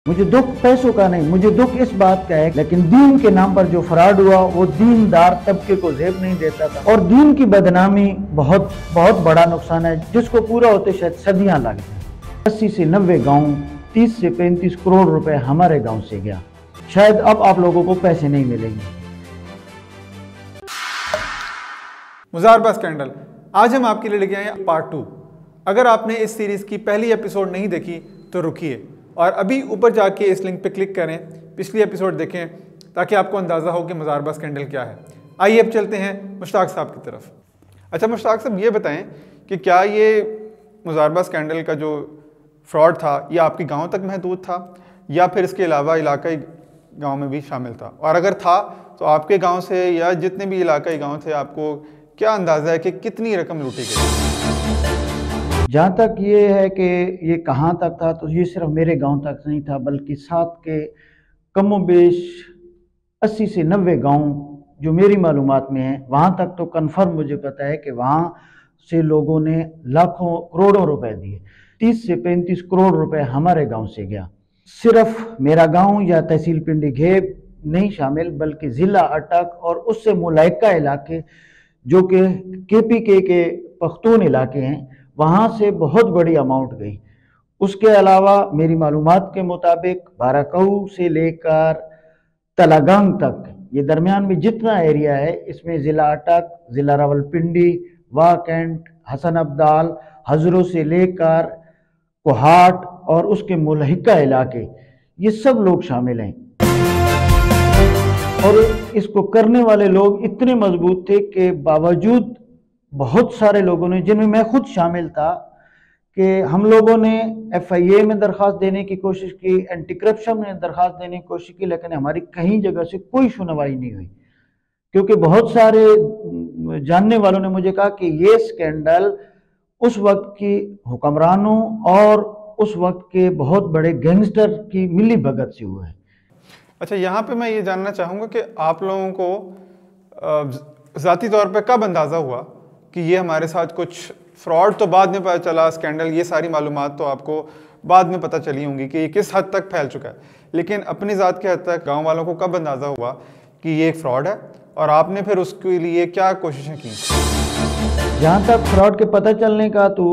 मुझे दुख पैसों का नहीं, मुझे दुख इस बात का है, लेकिन दीन के नाम पर जो फ्रॉड हुआ वो दीनदार तबके को जेब नहीं देता था। और दीन की बदनामी बहुत बहुत बड़ा नुकसान है जिसको पूरा होते शायद सदियां लग जाए। 80 से 90 गांव, 30 से 35 करोड़ रुपए हमारे गांव से गया। शायद अब आप लोगों को पैसे नहीं मिलेंगे। मुजारबा स्कैंडल, आज हम आपके लिए लेके आए हैं पार्ट 2। अगर आपने इस सीरीज़ की पहली एपिसोड नहीं देखी तो रुकिए और अभी ऊपर जाके इस लिंक पे क्लिक करें, पिछली एपिसोड देखें ताकि आपको अंदाज़ा हो कि मुजारबा स्कैंडल क्या है। आइए अब चलते हैं मुश्ताक साहब की तरफ। अच्छा मुश्ताक साहब, ये बताएं कि क्या ये मुजारबा स्कैंडल का जो फ्रॉड था ये आपके गाँव तक महदूद था या फिर इसके अलावा इलाकाई गाँव में भी शामिल था? और अगर था तो आपके गाँव से या जितने भी इलाकाई गाँव थे, आपको क्या अंदाज़ा है कि कितनी रकम लूटी गई? जहाँ तक ये है कि ये कहाँ तक था, तो ये सिर्फ मेरे गांव तक नहीं था बल्कि साथ के कमो बेश 80 से 90 गांव जो मेरी मालूमात में है वहाँ तक तो कन्फर्म मुझे पता है कि वहाँ से लोगों ने लाखों करोड़ों रुपए दिए। 30 से 35 करोड़ रुपए हमारे गांव से गया। सिर्फ मेरा गांव या तहसील पिंडी घेब नहीं शामिल बल्कि ज़िला अटक और उससे मुलाइका इलाके जो कि KPK के पख्तून इलाके हैं, वहाँ से बहुत बड़ी अमाउंट गई। उसके अलावा मेरी मालूमात के मुताबिक बाराकऊ से लेकर तलागंग तक ये दरमियान में जितना एरिया है, इसमें ज़िला अटक, ज़िला रावलपिंडी, वाकंड, हसन अब्दाल, हजरों से लेकर कोहाट और उसके मुलहिका इलाके, ये सब लोग शामिल हैं। और इसको करने वाले लोग इतने मजबूत थे कि बावजूद बहुत सारे लोगों ने, जिनमें मैं खुद शामिल था, कि हम लोगों ने FIA में दरख्वास्त देने की कोशिश की, एंटी करप्शन में दरख्वास्त देने की कोशिश की, लेकिन हमारी कहीं जगह से कोई सुनवाई नहीं हुई। क्योंकि बहुत सारे जानने वालों ने मुझे कहा कि ये स्कैंडल उस वक्त की हुक्मरानों और उस वक्त के बहुत बड़े गैंगस्टर की मिली भगत से हुआ है। अच्छा, यहाँ पे मैं ये जानना चाहूँगा कि आप लोगों को ज़ाती तौर पे कब अंदाज़ा हुआ कि ये हमारे साथ कुछ फ्रॉड? तो बाद में पता चला, स्कैंडल, ये सारी मालूमात तो आपको बाद में पता चली होंगी कि ये किस हद तक फैल चुका है, लेकिन अपनी ज़ात के हद तक गाँव वालों को कब अंदाज़ा हुआ कि ये एक फ्रॉड है और आपने फिर उसके लिए क्या कोशिशें की? जहाँ तक फ्रॉड के पता चलने का, तो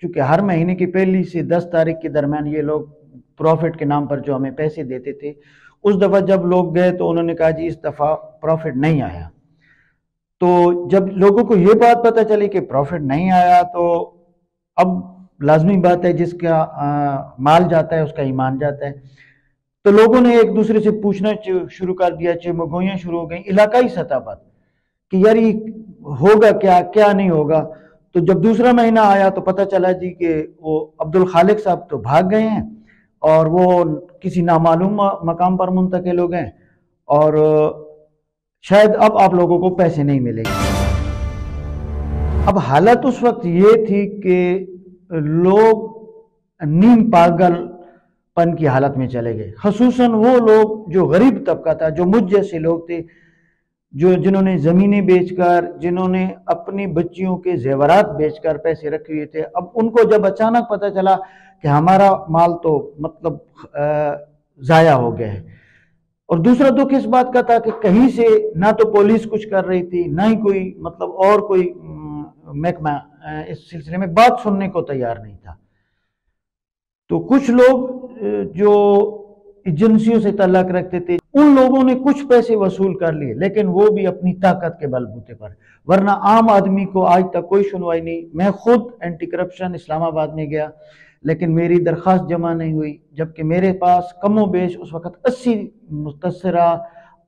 चूँकि हर महीने की 1 से 10 तारीख के दरमियान ये लोग प्रॉफिट के नाम पर जो हमें पैसे देते थे, उस दफ़ा जब लोग गए तो उन्होंने कहा जी इस दफ़ा प्रॉफिट नहीं आया। तो जब लोगों को ये बात पता चली कि प्रॉफिट नहीं आया, तो अब लाजमी बात है जिसका माल जाता है उसका ईमान जाता है। तो लोगों ने एक दूसरे से पूछना शुरू कर दिया, चमगोइयाँ शुरू हो गई इलाकाई सतह पर कि यार ये होगा क्या, क्या नहीं होगा। तो जब दूसरा महीना आया तो पता चला जी कि वो अब्दुल खालिक साहब तो भाग गए हैं और वो किसी नामालूम मकाम पर मुंतकिल हो गए और शायद अब आप लोगों को पैसे नहीं मिलेंगे। अब हालत उस वक्त ये थी कि लोग नीम पागलपन की हालत में चले गए, खसूसन वो लोग जो गरीब तबका था, जो मुझ जैसे लोग थे, जिन्होंने ज़मीनें बेचकर, जिन्होंने अपनी बच्चियों के जेवरात बेचकर पैसे रखे हुए थे। अब उनको जब अचानक पता चला कि हमारा माल तो मतलब ज़ाया हो गया है। और दूसरा दुख इस बात का था कि कहीं से ना तो पुलिस कुछ कर रही थी, ना ही कोई मतलब और कोई महकमा इस सिलसिले में बात सुनने को तैयार नहीं था। तो कुछ लोग जो एजेंसियों से तल्लक रखते थे, उन लोगों ने कुछ पैसे वसूल कर लिए, लेकिन वो भी अपनी ताकत के बलबूते पर, वरना आम आदमी को आज तक कोई सुनवाई नहीं। मैं खुद एंटी करप्शन इस्लामाबाद में गया, लेकिन मेरी दरख्वास्त जमा नहीं हुई, जबकि मेरे पास कमो बेश उस वक़्त 80 मुतसरा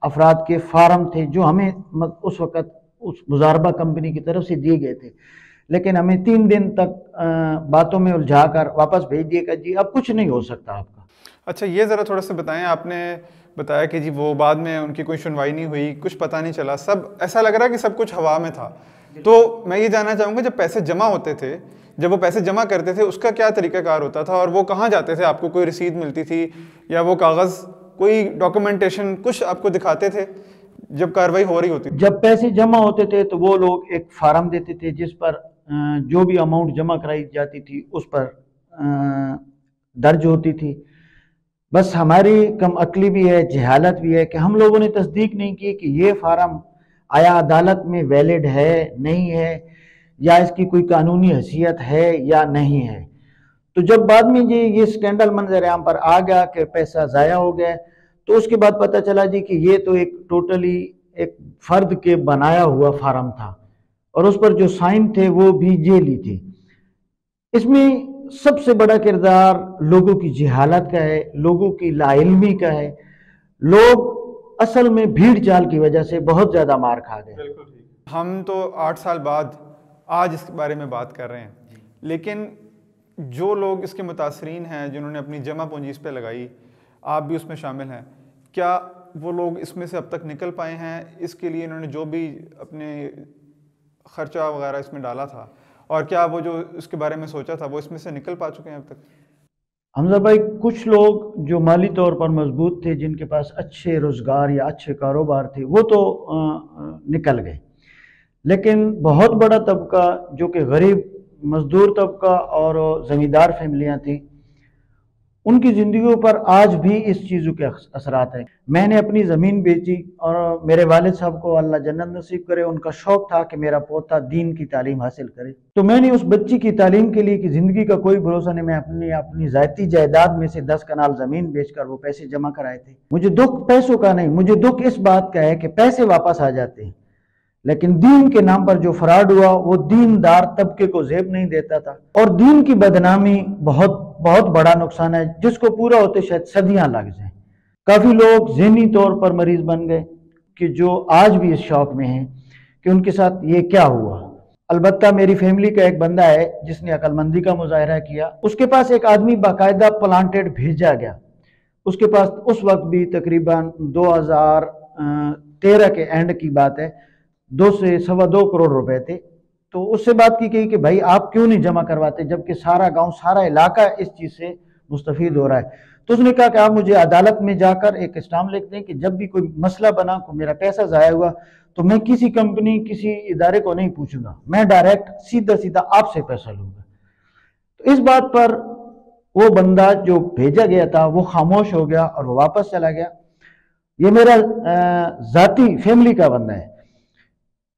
अफराद के फार्म थे जो हमें उस वक़्त उस मुजारबा कंपनी की तरफ से दिए गए थे, लेकिन हमें 3 दिन तक बातों में उलझा कर वापस भेज दिया जी अब कुछ नहीं हो सकता आपका। अच्छा, ये ज़रा थोड़ा सा बताएं। आपने बताया कि जी वो बाद में उनकी कोई सुनवाई नहीं हुई, कुछ पता नहीं चला, सब ऐसा लग रहा है कि सब कुछ हवा में था। तो मैं ये जानना चाहूँगा, जब पैसे जमा होते थे, जब वो पैसे जमा करते थे, उसका क्या तरीकाकार होता था और वो कहाँ जाते थे? आपको कोई रसीद मिलती थी या वो कागज़, कोई डॉक्यूमेंटेशन कुछ आपको दिखाते थे जब कार्रवाई हो रही होती? जब पैसे जमा होते थे तो वो लोग एक फार्म देते थे जिस पर जो भी अमाउंट जमा कराई जाती थी उस पर दर्ज होती थी। बस हमारी कम अक्ली भी है, जहालत भी है कि हम लोगों ने तस्दीक नहीं की कि ये फार्म आया अदालत में वैलिड है नहीं है, या इसकी कोई कानूनी हैसियत है या नहीं है। तो जब बाद में ये स्कैंडल मंजर आम पर आ गया कि पैसा ज़ाया हो गया, तो उसके बाद पता चला जी कि ये तो एक टोटली एक फर्द के बनाया हुआ फार्म था और उस पर जो साइन थे वो भी जेली थे। इसमें सबसे बड़ा किरदार लोगों की जहालत का है, लोगों की लाइल्मी का है। लोग असल में भीड़ चाल की वजह से बहुत ज़्यादा मार खा गए। बिल्कुल ठीक। हम तो 8 साल बाद आज इस बारे में बात कर रहे हैं, लेकिन जो लोग इसके मुतासरीन हैं, जिन्होंने अपनी जमा पूंजी इस पे लगाई, आप भी उसमें शामिल हैं, क्या वो लोग इसमें से अब तक निकल पाए हैं? इसके लिए इन्होंने जो भी अपने ख़र्चा वगैरह इसमें डाला था, और क्या वो जो इसके बारे में सोचा था वो इसमें से निकल पा चुके हैं अब तक? हमजा भाई, कुछ लोग जो माली तौर पर मजबूत थे, जिनके पास अच्छे रोज़गार या अच्छे कारोबार थे, वो तो निकल गए, लेकिन बहुत बड़ा तबका जो कि गरीब मजदूर तबका और ज़मींदार फैमिलियाँ थी, उनकी ज़िंदगियों पर आज भी इस चीज़ों के असरात हैं। मैंने अपनी ज़मीन बेची और मेरे वालिद साहब को अल्लाह जन्नत नसीब करे, उनका शौक़ था कि मेरा पोता दीन की तालीम हासिल करे, तो मैंने उस बच्ची की तालीम के लिए कि ज़िंदगी का कोई भरोसा नहीं, मैं अपनी ज़ाती जायदाद में से 10 कनाल ज़मीन बेचकर वो पैसे जमा कराए थे। मुझे दुख पैसों का नहीं, मुझे दुख इस बात का है कि पैसे वापस आ जाते हैं, लेकिन दीन के नाम पर जो फ्रॉड हुआ वो दीनदार तबके को जेब नहीं देता था। और दीन की बदनामी बहुत बहुत बड़ा नुकसान है, जिसको पूरा होते शायद सदियां लग जाए। काफ़ी लोग ज़हनी तौर पर मरीज बन गए कि जो आज भी इस शौक में हैं कि उनके साथ ये क्या हुआ। अलबत्ता मेरी फैमिली का एक बंदा है जिसने अक्लमंदी का मुजाहरा किया, उसके पास एक आदमी बाकायदा प्लांटेड भेजा गया, उसके पास उस वक्त भी तकरीबन 2013 के एंड की बात है, 2 से सवा 2 करोड़ रुपए थे। तो उससे बात की गई कि भाई आप क्यों नहीं जमा करवाते, जबकि सारा गांव सारा इलाका इस चीज़ से मुस्तफीद हो रहा है। तो उसने कहा कि आप मुझे अदालत में जाकर एक स्टाम्प लिख दें कि जब भी कोई मसला बना, को मेरा पैसा ज़ाया हुआ, तो मैं किसी कंपनी किसी इदारे को नहीं पूछूंगा, मैं डायरेक्ट सीधा सीधा आपसे पैसा लूँगा। तो इस बात पर वो बंदा जो भेजा गया था वो खामोश हो गया और वो वापस चला गया। ये मेरा ज़ाती फैमिली का बंदा है।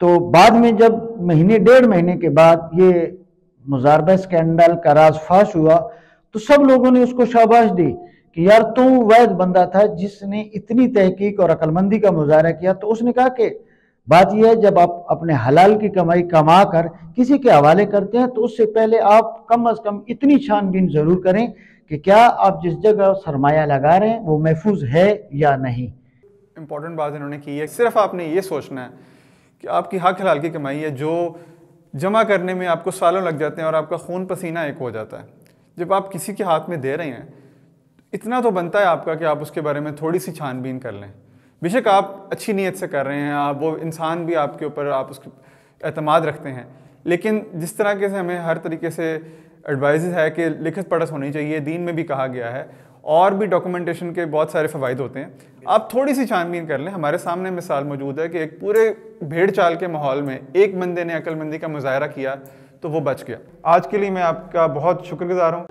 तो बाद में जब महीने 1.5 महीने के बाद ये मुजारबा स्कैंडल का राज फाश हुआ, तो सब लोगों ने उसको शाबाश दी कि यार तू वैध बंदा था जिसने इतनी तहकीक और अक्लमंदी का मुजाहरा किया। तो उसने कहा कि बात यह है, जब आप अपने हलाल की कमाई कमा कर किसी के हवाले करते हैं, तो उससे पहले आप कम अज कम इतनी छानबीन जरूर करें कि क्या आप जिस जगह सरमाया लगा रहे हैं वो महफूज है या नहीं। इंपॉर्टेंट बात इन्होंने की है। सिर्फ आपने ये सोचना है कि आपकी हक हलाल की कमाई है, जो जमा करने में आपको सालों लग जाते हैं और आपका खून पसीना एक हो जाता है, जब आप किसी के हाथ में दे रहे हैं, इतना तो बनता है आपका कि आप उसके बारे में थोड़ी सी छानबीन कर लें। बेशक आप अच्छी नीयत से कर रहे हैं, आप वो इंसान भी आपके ऊपर आप उसके एतमाद रखते हैं, लेकिन जिस तरह से हमें हर तरीके से एडवाइस है कि लिखत पढ़त होनी चाहिए, दीन में भी कहा गया है, और भी डॉक्यूमेंटेशन के बहुत सारे फ़वाइद होते हैं, आप थोड़ी सी छानबीन कर लें। हमारे सामने मिसाल मौजूद है कि एक पूरे भेड़ चाल के माहौल में एक बंदे ने अक्लमंदी का मुजाहरा किया तो वो बच गया। आज के लिए मैं आपका बहुत शुक्रगुजार हूँ।